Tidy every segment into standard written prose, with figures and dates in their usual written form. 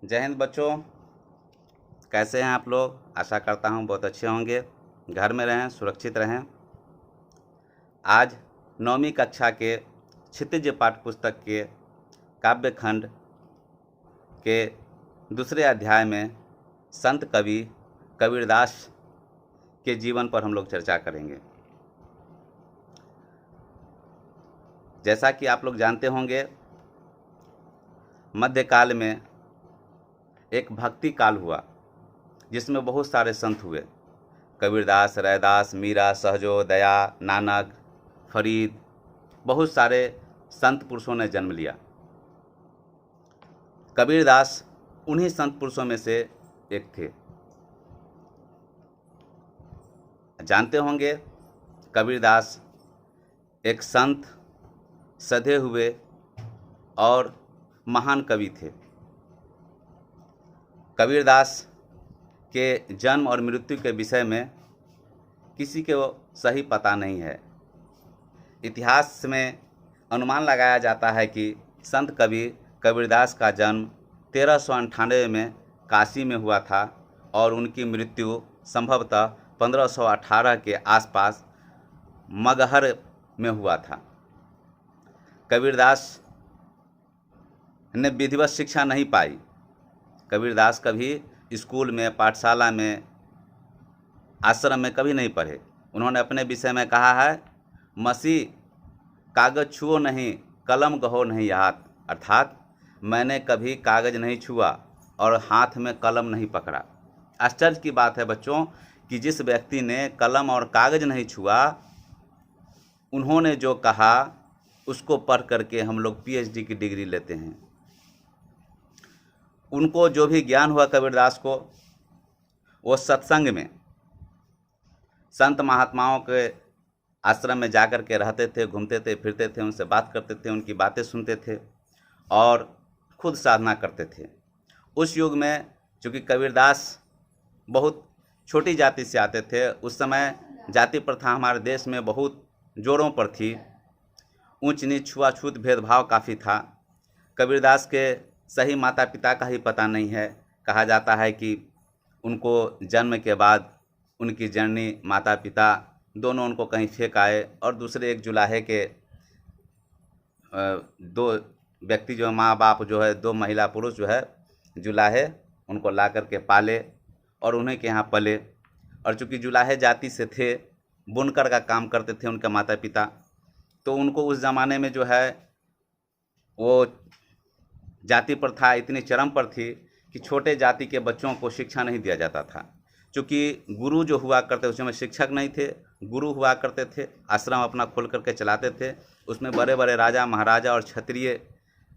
जय हिंद बच्चों, कैसे हैं आप लोग। आशा करता हूं बहुत अच्छे होंगे। घर में रहें, सुरक्षित रहें। आज 9वीं कक्षा के क्षितिज पाठ्य पुस्तक के काव्य खंड के दूसरे अध्याय में संत कवि कबीरदास के जीवन पर हम लोग चर्चा करेंगे। जैसा कि आप लोग जानते होंगे, मध्यकाल में एक भक्ति काल हुआ जिसमें बहुत सारे संत हुए। कबीरदास, रैदास, मीरा, सहजो, दया, नानक, फरीद, बहुत सारे संत पुरुषों ने जन्म लिया। कबीरदास उन्हीं संत पुरुषों में से एक थे। जानते होंगे, कबीरदास एक संत, सधे हुए और महान कवि थे। कबीरदास के जन्म और मृत्यु के विषय में किसी को सही पता नहीं है। इतिहास में अनुमान लगाया जाता है कि संत कवि कबीरदास का जन्म 1398 में काशी में हुआ था और उनकी मृत्यु संभवतः 1518 के आसपास मगहर में हुआ था। कबीरदास ने विधिवत शिक्षा नहीं पाई। कबीरदास कभी स्कूल में, पाठशाला में, आश्रम में कभी नहीं पढ़े। उन्होंने अपने विषय में कहा है, मसी कागज छुओ नहीं, कलम गहो नहीं हाथ। अर्थात मैंने कभी कागज नहीं छुआ और हाथ में कलम नहीं पकड़ा। आश्चर्य की बात है बच्चों कि जिस व्यक्ति ने कलम और कागज नहीं छुआ, उन्होंने जो कहा उसको पढ़ करके हम लोग पीएचडी की डिग्री लेते हैं। उनको जो भी ज्ञान हुआ कबीरदास को, वो सत्संग में संत महात्माओं के आश्रम में जाकर के रहते थे, घूमते थे, फिरते थे, उनसे बात करते थे, उनकी बातें सुनते थे और खुद साधना करते थे। उस युग में चूँकि कबीरदास बहुत छोटी जाति से आते थे, उस समय जाति प्रथा हमारे देश में बहुत जोरों पर थी। ऊंच नीच, छुआछूत, भेदभाव काफ़ी था। कबीरदास के सही माता पिता का ही पता नहीं है। कहा जाता है कि उनको जन्म के बाद उनकी जननी माता पिता दोनों उनको कहीं फेंक आए और दूसरे एक जुलाहे के दो व्यक्ति जो माँ बाप जो है, दो महिला पुरुष जो है जुलाहे, उनको ला करके पाले और उन्हीं के यहाँ पले। और चूँकि जुलाहे जाति से थे, बुनकर का काम करते थे उनके माता पिता, तो उनको उस ज़माने में जो है वो जाति प्रथा इतनी चरम पर थी कि छोटे जाति के बच्चों को शिक्षा नहीं दिया जाता था। चूँकि गुरु जो हुआ करते, उसमें शिक्षक नहीं थे, गुरु हुआ करते थे, आश्रम अपना खोल करके चलाते थे। उसमें बड़े बड़े राजा, महाराजा और क्षत्रिय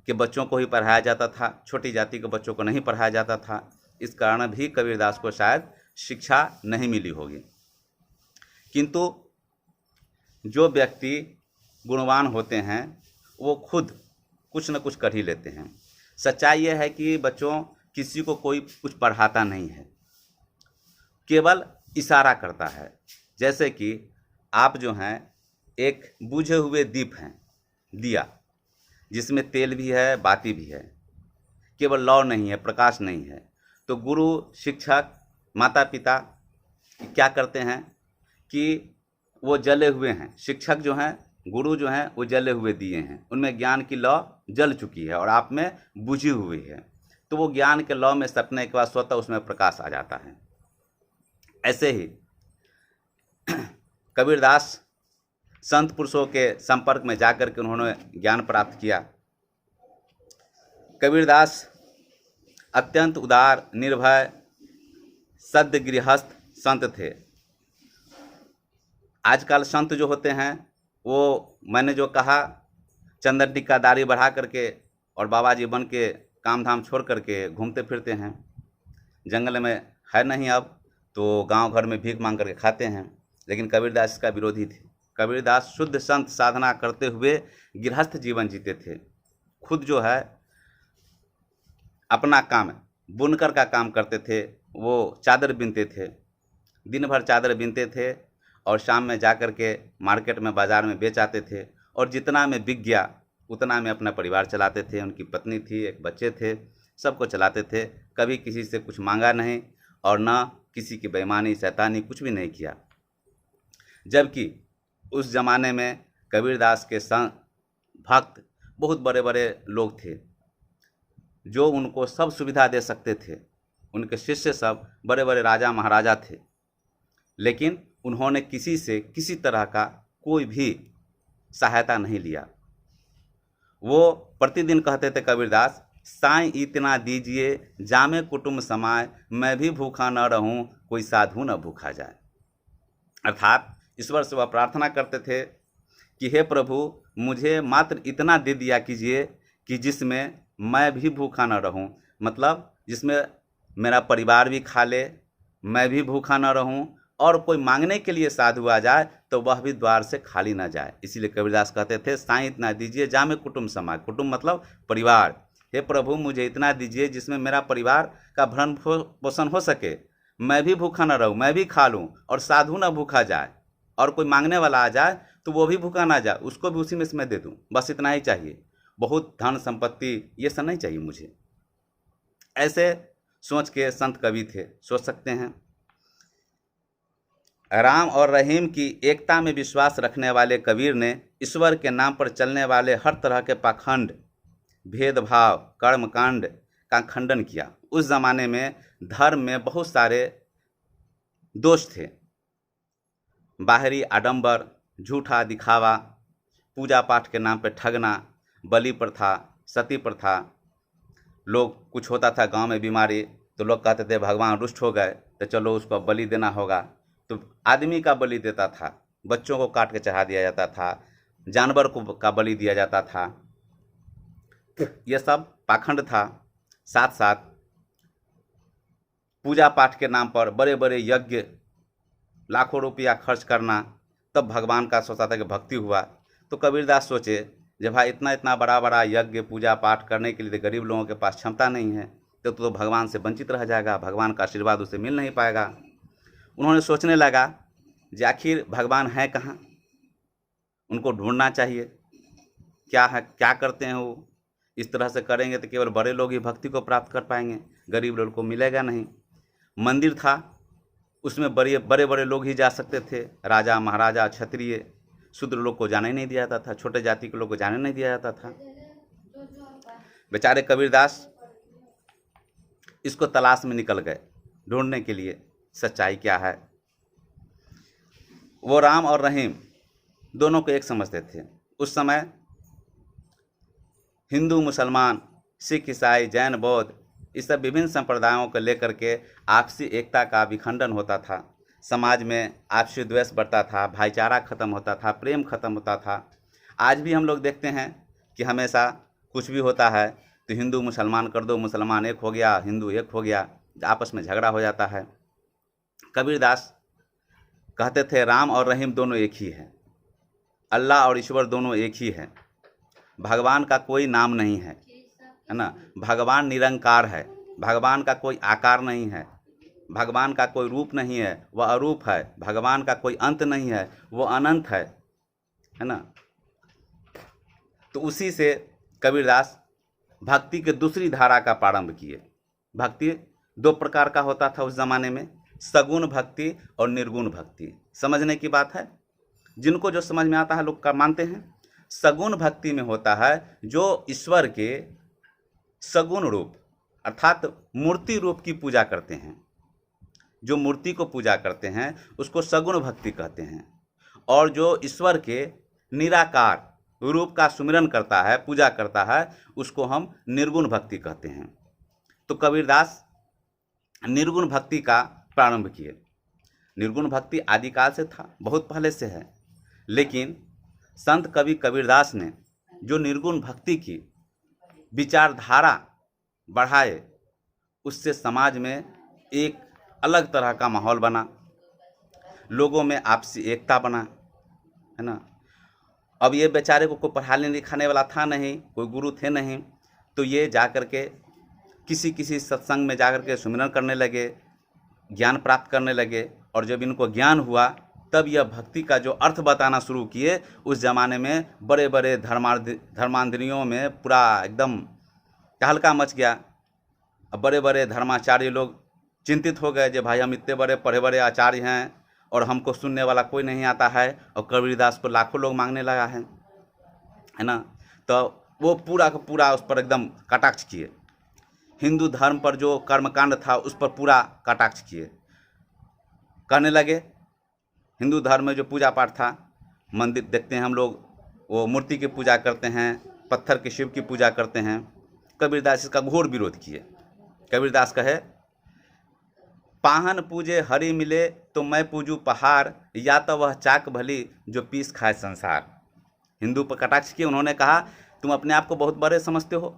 के बच्चों को ही पढ़ाया जाता था, छोटी जाति के बच्चों को नहीं पढ़ाया जाता था। इस कारण भी कबीरदास को शायद शिक्षा नहीं मिली होगी। किंतु जो व्यक्ति गुणवान होते हैं वो खुद कुछ न कुछ कर ही लेते हैं। सच्चाई ये है कि बच्चों, किसी को कोई कुछ पढ़ाता नहीं है, केवल इशारा करता है। जैसे कि आप जो हैं एक बुझे हुए दीप हैं, दिया जिसमें तेल भी है, बाती भी है, केवल लौ नहीं है, प्रकाश नहीं है। तो गुरु, शिक्षक, माता पिता क्या करते हैं कि वो जले हुए हैं। शिक्षक जो हैं, गुरु जो हैं, वो जले हुए दिए हैं, उनमें ज्ञान की लौ जल चुकी है और आप में बुझी हुई है। तो वो ज्ञान के लौ में सटने के बाद स्वतः उसमें प्रकाश आ जाता है। ऐसे ही कबीरदास संत पुरुषों के संपर्क में जाकर के उन्होंने ज्ञान प्राप्त किया। कबीरदास अत्यंत उदार, निर्भय, सद्य गृहस्थ संत थे। आजकल संत जो होते हैं वो, मैंने जो कहा, चंदन टिक्का दाढ़ी बढ़ा करके और बाबा जी बन के काम धाम छोड़ करके घूमते फिरते हैं। जंगल में है नहीं अब तो गांव घर में भीख मांग करके खाते हैं। लेकिन कबीरदास इसका विरोधी थे। कबीरदास शुद्ध संत साधना करते हुए गृहस्थ जीवन जीते थे। खुद जो है अपना काम, बुनकर का काम करते थे। वो चादर बिनते थे, दिन भर चादर बिनते थे और शाम में जा कर के मार्केट में, बाज़ार में बेच आते थे और जितना में बिक गया उतना में अपना परिवार चलाते थे। उनकी पत्नी थी, एक बच्चे थे, सबको चलाते थे, कभी किसी से कुछ मांगा नहीं और ना किसी की बेईमानी शैतानी कुछ भी नहीं किया। जबकि उस ज़माने में कबीरदास के संग भक्त बहुत बड़े बड़े लोग थे जो उनको सब सुविधा दे सकते थे। उनके शिष्य सब बड़े बड़े राजा महाराजा थे, लेकिन उन्होंने किसी से किसी तरह का कोई भी सहायता नहीं लिया। वो प्रतिदिन कहते थे कबीरदास, साईं इतना दीजिए जामे कुटुंब समाए, मैं भी भूखा न रहूं कोई साधु न भूखा जाए। अर्थात ईश्वर से वह प्रार्थना करते थे कि हे प्रभु, मुझे मात्र इतना दे दिया कीजिए कि जिसमें मैं भी भूखा न रहूं, मतलब जिसमें मेरा परिवार भी खा ले, मैं भी भूखा न रहूं, और कोई मांगने के लिए साधु आ जाए तो वह भी द्वार से खाली ना जाए। इसीलिए कबीरदास कहते थे, साईं इतना दीजिए जामे कुटुंब समाए। कुटुंब मतलब परिवार। हे प्रभु, मुझे इतना दीजिए जिसमें मेरा परिवार का भरण पोषण हो सके, मैं भी भूखा न रहूं, मैं भी खा लूं, और साधु न भूखा जाए, और कोई मांगने वाला आ जाए तो वो भी भूखा ना जाए, उसको भी उसी में से मैं दे दूं। बस इतना ही चाहिए, बहुत धन संपत्ति ये सब नहीं चाहिए मुझे। ऐसे सोच के संत कवि थे। सोच सकते हैं, राम और रहीम की एकता में विश्वास रखने वाले कबीर ने ईश्वर के नाम पर चलने वाले हर तरह के पाखंड, भेदभाव, कर्मकांड का खंडन किया। उस ज़माने में धर्म में बहुत सारे दोष थे, बाहरी आडंबर, झूठा दिखावा, पूजा पाठ के नाम पे ठगना, बलि प्रथा, सती प्रथा। लोग कुछ होता था गांव में बीमारी तो लोग कहते थे भगवान रुष्ट हो गए तो चलो उसको बलि देना होगा, तो आदमी का बलि देता था, बच्चों को काट के चढ़ा दिया जाता था, जानवर को का बलि दिया जाता था। यह सब पाखंड था। साथ साथ पूजा पाठ के नाम पर बड़े बड़े यज्ञ, लाखों रुपया खर्च करना, तब भगवान का सोचा था कि भक्ति हुआ। तो कबीरदास सोचे जब भाई इतना इतना बड़ा बड़ा यज्ञ पूजा पाठ करने के लिए गरीब लोगों के पास क्षमता नहीं है तो भगवान से वंचित रह जाएगा, भगवान का आशीर्वाद उसे मिल नहीं पाएगा। उन्होंने सोचने लगा कि आखिर भगवान है कहाँ, उनको ढूंढना चाहिए, क्या है, क्या करते हैं वो। इस तरह से करेंगे तो केवल बड़े लोग ही भक्ति को प्राप्त कर पाएंगे, गरीब लोग को मिलेगा नहीं। मंदिर था, उसमें बड़े बड़े लोग ही जा सकते थे, राजा महाराजा, क्षत्रिय, शूद्र लोग को जाने नहीं दिया जाता था, छोटे जाति के लोग को जाने नहीं दिया जाता था। बेचारे कबीरदास इसको तलाश में निकल गए, ढूंढने के लिए सच्चाई क्या है। वो राम और रहीम दोनों को एक समझते थे। उस समय हिंदू, मुसलमान, सिख, ईसाई, जैन, बौद्ध, इस सब विभिन्न संप्रदायों को लेकर के आपसी एकता का विखंडन होता था। समाज में आपसी द्वेष बढ़ता था, भाईचारा खत्म होता था, प्रेम खत्म होता था। आज भी हम लोग देखते हैं कि हमेशा कुछ भी होता है तो हिंदू मुसलमान कर दो, मुसलमान एक हो गया, हिंदू एक हो गया, आपस में झगड़ा हो जाता है। कबीरदास कहते थे राम और रहीम दोनों एक ही है, अल्लाह और ईश्वर दोनों एक ही है, भगवान का कोई नाम नहीं है ना, भगवान निरंकार है, भगवान का कोई आकार नहीं है, भगवान का कोई रूप नहीं है, वह अरूप है, भगवान का कोई अंत नहीं है, वो अनंत है ना। तो उसी से कबीरदास भक्ति के दूसरी धारा का प्रारंभ किए। भक्ति दो प्रकार का होता था उस ज़माने में, सगुण भक्ति और निर्गुण भक्ति। समझने की बात है, जिनको जो समझ में आता है लोग का मानते हैं। सगुण भक्ति में होता है जो ईश्वर के सगुण रूप अर्थात मूर्ति रूप की पूजा करते हैं, जो मूर्ति को पूजा करते हैं उसको सगुण भक्ति कहते हैं, और जो ईश्वर के निराकार रूप का सुमिरन करता है, पूजा करता है, उसको हम निर्गुण भक्ति कहते हैं। तो कबीरदास निर्गुण भक्ति का प्रारंभ किए। निर्गुण भक्ति आदिकाल से था, बहुत पहले से है, लेकिन संत कवि कबीरदास ने जो निर्गुण भक्ति की विचारधारा बढ़ाए, उससे समाज में एक अलग तरह का माहौल बना, लोगों में आपसी एकता बना, है ना। अब ये बेचारे को कोई पढ़ाने लिखाने वाला था नहीं, कोई गुरु थे नहीं, तो ये जाकर के किसी सत्संग में जाकर के सुमिरन करने लगे, ज्ञान प्राप्त करने लगे, और जब इनको ज्ञान हुआ तब यह भक्ति का जो अर्थ बताना शुरू किए। उस ज़माने में बड़े बड़े धर्मांतरियों में पूरा एकदम तहलका मच गया। अब बड़े बड़े धर्माचार्य लोग चिंतित हो गए जो भाई हम इतने बड़े पढ़े बड़े आचार्य हैं और हमको सुनने वाला कोई नहीं आता है, और कबीरदास को लाखों लोग मांगने लगा है ना। तो वो पूरा का पूरा उस पर एकदम कटाक्ष किए। हिंदू धर्म पर जो कर्मकांड था उस पर पूरा कटाक्ष किए। कहने लगे हिंदू धर्म में जो पूजा पाठ था, मंदिर देखते हैं हम लोग, वो मूर्ति की पूजा करते हैं, पत्थर के शिव की पूजा करते हैं। कबीरदास इसका घोर विरोध किए। कबीरदास कहे, पाहन पूजे हरि मिले तो मैं पूजू पहाड़, या तो वह चाक भली जो पीस खाए संसार। हिंदू पर कटाक्ष किए। उन्होंने कहा तुम अपने आप को बहुत बड़े समझते हो,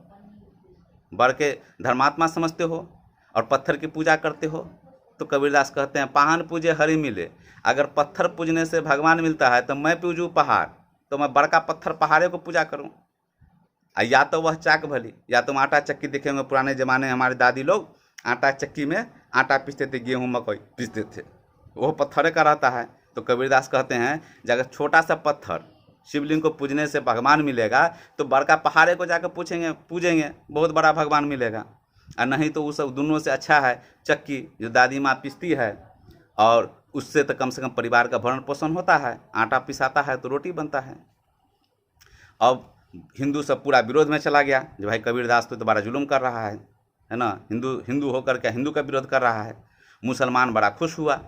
बड़ के धर्मात्मा समझते हो और पत्थर की पूजा करते हो। तो कबीरदास कहते हैं पाहन पूजे हरि मिले, अगर पत्थर पूजने से भगवान मिलता है तो मैं पूजूँ पहाड़, तो मैं बड़का पत्थर पहाड़े को पूजा करूं। या तो वह चाक भली, या तुम आटा चक्की देखेंगे, पुराने ज़माने में हमारे दादी लोग आटा चक्की में आटा पीसते थे, गेहूँ मकई पीसते थे, वो पत्थर का रहता है। तो कबीरदास कहते हैं अगर छोटा सा पत्थर शिवलिंग को पूजने से भगवान मिलेगा तो बड़का पहाड़े को जाकर पूजेंगे, बहुत बड़ा भगवान मिलेगा। और नहीं तो वो सब दोनों से अच्छा है चक्की जो दादी माँ पीसती है, और उससे तो कम से कम परिवार का भरण पोषण होता है, आटा पिसाता है तो रोटी बनता है। अब हिंदू सब पूरा विरोध में चला गया जो भाई कबीरदास तो बड़ा जुल्म कर रहा है ना, हिंदू होकर के हिंदू का विरोध कर रहा है। मुसलमान बड़ा खुश हुआ।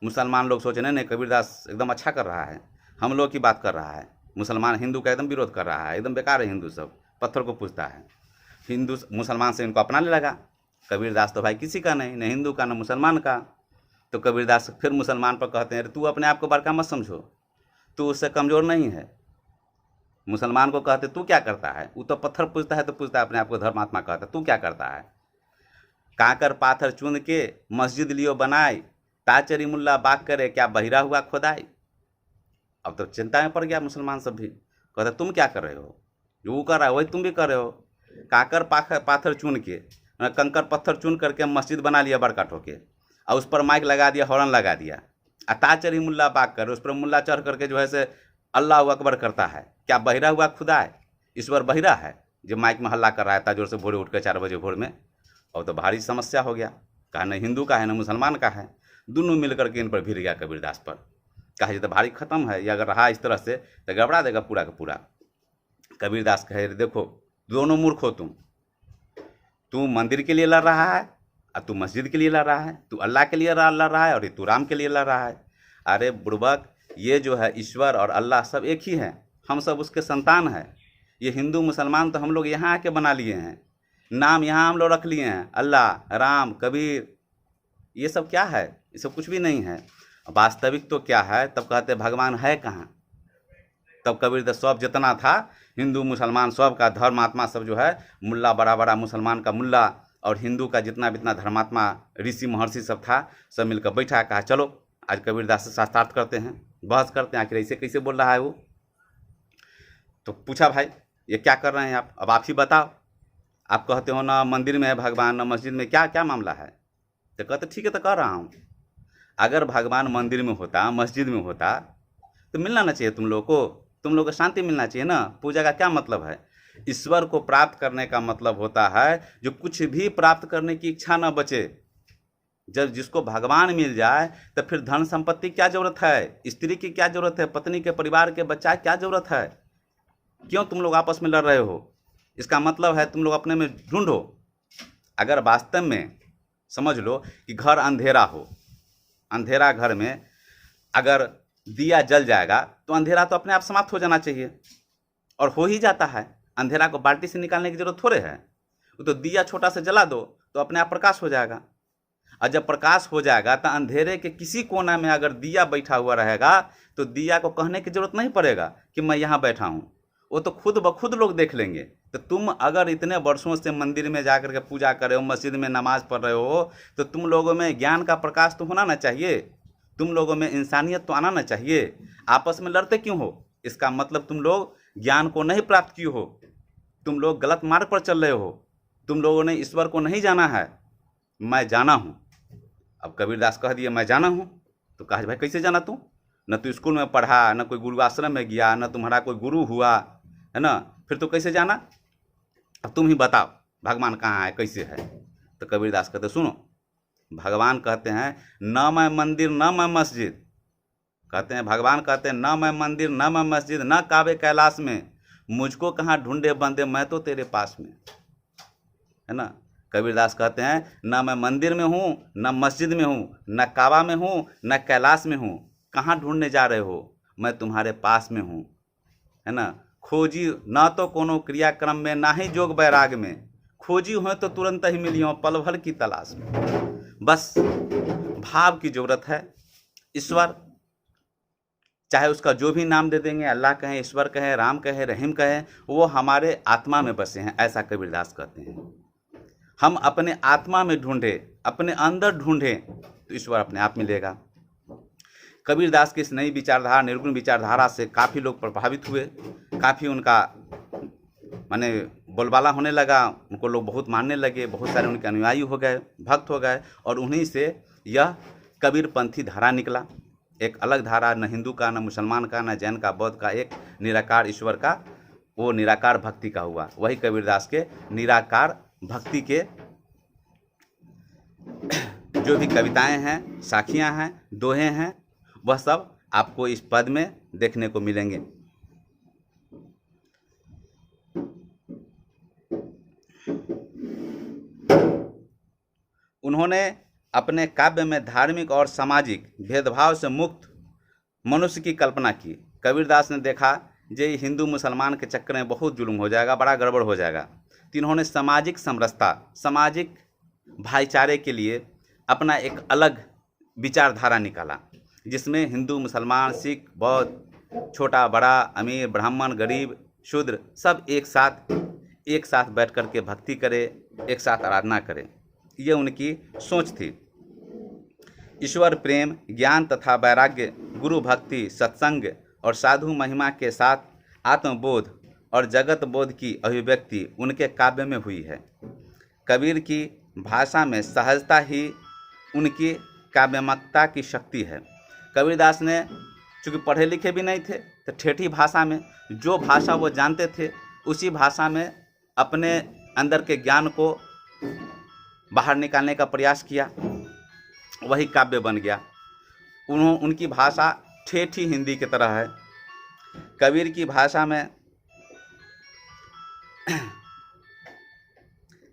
मुसलमान लोग सोचे नहीं कबीरदास एकदम अच्छा कर रहा है, हम लोग की बात कर रहा है। मुसलमान हिंदू का एकदम विरोध कर रहा है, एकदम बेकार है, हिंदू सब पत्थर को पूजता है। हिंदू मुसलमान से इनको अपनाने लगा। कबीरदास तो भाई किसी का नहीं, न हिंदू का न मुसलमान का। तो कबीरदास फिर मुसलमान पर कहते हैं तू अपने आप को बड़का मत समझो, तू उससे कमज़ोर नहीं है। मुसलमान को कहते तू क्या करता है, वो तो पत्थर पूजता है तो पूजता है, अपने आप को धर्मात्मा कहता है, तू क्या करता है। काकर पाथर चुन के मस्जिद लियो बनाए, ताचरी मुल्ला बाग करे क्या बहिरा हुआ खुदाई। अब तो चिंता में पड़ गया मुसलमान सब भी, कहते तुम क्या कर रहे हो, जो वो कर रहा है वही तुम भी कर रहे हो। काकर पाथर चुन के, कंकर पत्थर चुन करके मस्जिद बना लिया बड़का ठोके, और उस पर माइक लगा दिया, हॉर्न लगा दिया। ताचरी मुल्ला बाग कर, उस पर मुल्ला चढ़ करके जो है से अल्लाह अकबर करता है, क्या बहिरा हुआ खुदा है, ईश्वर बहिरा है जो माइक में हल्ला कर रहा है ताजोर से भोरे उठ कर 4 बजे भोर में। और तो भारी समस्या हो गया, कहा न हिंदू का है न मुसलमान का है, दोनों मिल करके इन पर भिड़ गया कबीरदास पर। कहा ये तो भारी ख़त्म है, ये अगर रहा इस तरह से तो गड़बड़ा देगा पूरा का पूरा। कबीरदास कहे देखो दोनों मूर्ख हो तू मंदिर के लिए लड़ रहा है और तू मस्जिद के लिए लड़ रहा है, तू अल्लाह के लिए लड़ रहा है और तू राम के लिए लड़ रहा है। अरे बुड़बक, ये जो है ईश्वर और अल्लाह सब एक ही है, हम सब उसके संतान हैं। ये हिंदू मुसलमान तो हम लोग यहाँ आके बना लिए हैं, नाम यहाँ हम लोग रख लिए हैं, अल्लाह राम कबीर, ये सब क्या है, ये सब कुछ भी नहीं है। वास्तविक तो क्या है, तब कहते भगवान है कहाँ। तब कबीरदास सब जितना था हिंदू मुसलमान सब का धर्मात्मा सब जो है, मुल्ला बड़ा बड़ा मुसलमान का मुल्ला और हिंदू का जितना भी इतना धर्मात्मा ऋषि महर्षि सब था, सब मिलकर बैठा, कहा चलो आज कबीरदास से शास्त्रार्थ करते हैं, बहस करते हैं, आखिर ऐसे कैसे बोल रहा है वो। तो पूछा भाई ये क्या कर रहे हैं आप, अब आप ही बताओ। आप कहते हो ना मंदिर में है भगवान न मस्जिद में, क्या क्या मामला है। तो कहते ठीक है तो कह रहा हूँ, अगर भगवान मंदिर में होता मस्जिद में होता तो मिलना ना चाहिए तुम लोग को शांति मिलना चाहिए ना। पूजा का क्या मतलब है, ईश्वर को प्राप्त करने का मतलब होता है जो कुछ भी प्राप्त करने की इच्छा न बचे। जब जिसको भगवान मिल जाए तो फिर धन संपत्ति क्या जरूरत है, स्त्री की क्या जरूरत है, पत्नी के परिवार के बच्चा क्या जरूरत है। क्यों तुम लोग आपस में लड़ रहे हो, इसका मतलब है तुम लोग अपने में ढूंढो। अगर वास्तव में समझ लो कि घर अंधेरा हो, अंधेरा घर में अगर दिया जल जाएगा तो अंधेरा तो अपने आप समाप्त हो जाना चाहिए, और हो ही जाता है। अंधेरा को बाल्टी से निकालने की जरूरत थोड़े है, वो तो दिया छोटा सा जला दो तो अपने आप प्रकाश हो जाएगा। और जब प्रकाश हो जाएगा तो अंधेरे के किसी कोना में अगर दिया बैठा हुआ रहेगा तो दिया को कहने की जरूरत नहीं पड़ेगा कि मैं यहाँ बैठा हूँ, वो तो खुद ब खुद लोग देख लेंगे। तो तुम अगर इतने वर्षों से मंदिर में जाकर के पूजा कर रहे हो, मस्जिद में नमाज पढ़ रहे हो, तो तुम लोगों में ज्ञान का प्रकाश तो होना ना चाहिए, तुम लोगों में इंसानियत तो आना ना चाहिए। आपस में लड़ते क्यों हो, इसका मतलब तुम लोग ज्ञान को नहीं प्राप्त किए हो, तुम लोग गलत मार्ग पर चल रहे हो, तुम लोगों ने ईश्वर को नहीं जाना है। मैं जाना हूँ। अब कबीरदास कह दिए मैं जाना हूँ, तो कहा भाई कैसे जाना तू, न तो स्कूल में पढ़ा, न कोई गुरु आश्रम में गया, न तुम्हारा कोई गुरु हुआ है ना, फिर तो कैसे जाना। अब तुम ही बताओ भगवान कहाँ है कैसे है। तो कबीरदास कहते सुनो, भगवान कहते हैं न मैं मंदिर न मैं मस्जिद, कहते हैं भगवान कहते हैं न मैं मंदिर न मैं मस्जिद न काबे कैलाश में, मुझको कहाँ ढूंढे बंदे मैं तो तेरे पास में, है ना। कबीरदास कहते हैं न मैं मंदिर में हूँ न मस्जिद में हूँ न काबा में हूँ न कैलाश में हूँ, कहाँ ढूंढने जा रहे हो, मैं तुम्हारे पास में हूँ, है ना। खोजी न तो कोनो क्रियाक्रम में ना ही जोग बैराग में, खोजी हो तो तुरंत ही मिलियो पल भर की तलाश में। बस भाव की जरूरत है। ईश्वर चाहे उसका जो भी नाम दे देंगे, अल्लाह कहें, ईश्वर कहें, राम कहें, रहीम कहें, वो हमारे आत्मा में बसे हैं, ऐसा कबीरदास कहते हैं। हम अपने आत्मा में ढूंढें, अपने अंदर ढूंढें तो ईश्वर अपने आप मिलेगा। कबीरदास की इस नई विचारधारा, निर्गुण विचारधारा से काफ़ी लोग प्रभावित हुए, काफ़ी उनका माने बोलबाला होने लगा, उनको लोग बहुत मानने लगे, बहुत सारे उनके अनुयायी हो गए, भक्त हो गए, और उन्हीं से यह कबीरपंथी धारा निकला। एक अलग धारा, न हिंदू का, न मुसलमान का, न जैन का, बौद्ध का, एक निराकार ईश्वर का, वो निराकार भक्ति का हुआ। वही कबीरदास के निराकार भक्ति के जो भी कविताएं हैं, साखियां हैं, दोहे हैं, वह सब आपको इस पद में देखने को मिलेंगे। उन्होंने अपने काव्य में धार्मिक और सामाजिक भेदभाव से मुक्त मनुष्य की कल्पना की। कबीरदास ने देखा जे हिंदू मुसलमान के चक्कर में बहुत जुल्म हो जाएगा, बड़ा गड़बड़ हो जाएगा, तो इन्होंने सामाजिक समरसता, सामाजिक भाईचारे के लिए अपना एक अलग विचारधारा निकाला, जिसमें हिंदू, मुसलमान, सिख, बौद्ध, छोटा बड़ा, अमीर, ब्राह्मण, गरीब, शूद्र सब एक साथ बैठ कर के भक्ति करे, एक साथ आराधना करें। ये उनकी सोच थी। ईश्वर प्रेम, ज्ञान तथा वैराग्य, गुरु भक्ति, सत्संग और साधु महिमा के साथ आत्मबोध और जगत बोध की अभिव्यक्ति उनके काव्य में हुई है। कबीर की भाषा में सहजता ही उनकी काव्यात्मकता की शक्ति है। कबीरदास ने चूँकि पढ़े लिखे भी नहीं थे, तो ठेठी भाषा में जो भाषा वो जानते थे उसी भाषा में अपने अंदर के ज्ञान को बाहर निकालने का प्रयास किया, वही काव्य बन गया। उनकी भाषा ठेठी हिंदी की तरह है। कबीर की भाषा में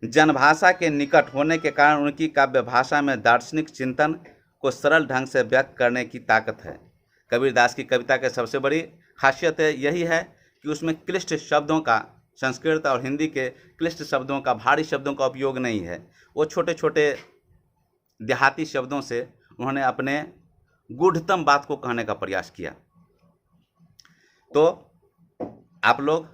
जनभाषा के निकट होने के कारण उनकी काव्य भाषा में दार्शनिक चिंतन को सरल ढंग से व्यक्त करने की ताकत है। कबीरदास की कविता के सबसे बड़ी खासियत यही है कि उसमें क्लिष्ट शब्दों का, संस्कृत और हिंदी के क्लिष्ट शब्दों का, भारी शब्दों का उपयोग नहीं है। वो छोटे छोटे देहाती शब्दों से उन्होंने अपने गूढ़तम बात को कहने का प्रयास किया। तो आप लोग,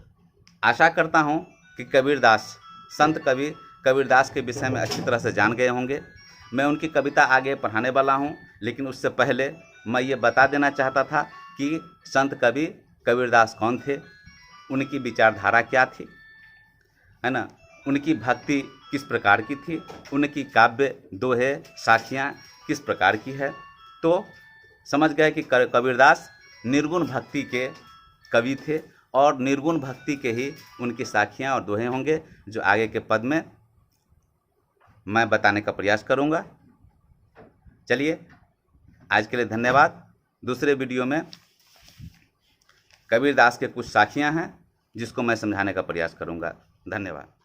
आशा करता हूँ कि कबीरदास, संत कबीर कबीरदास के विषय में अच्छी तरह से जान गए होंगे। मैं उनकी कविता आगे पढ़ाने वाला हूँ, लेकिन उससे पहले मैं ये बता देना चाहता था कि संत कबीर कबीरदास कौन थे, उनकी विचारधारा क्या थी, है ना, उनकी भक्ति किस प्रकार की थी, उनकी काव्य, दोहे, साखियाँ किस प्रकार की है। तो समझ गए कि कबीरदास निर्गुण भक्ति के कवि थे, और निर्गुण भक्ति के ही उनकी साखियाँ और दोहे होंगे, जो आगे के पद में मैं बताने का प्रयास करूँगा। चलिए, आज के लिए धन्यवाद। दूसरे वीडियो में कबीरदास के कुछ साखियाँ हैं जिसको मैं समझाने का प्रयास करूँगा। धन्यवाद।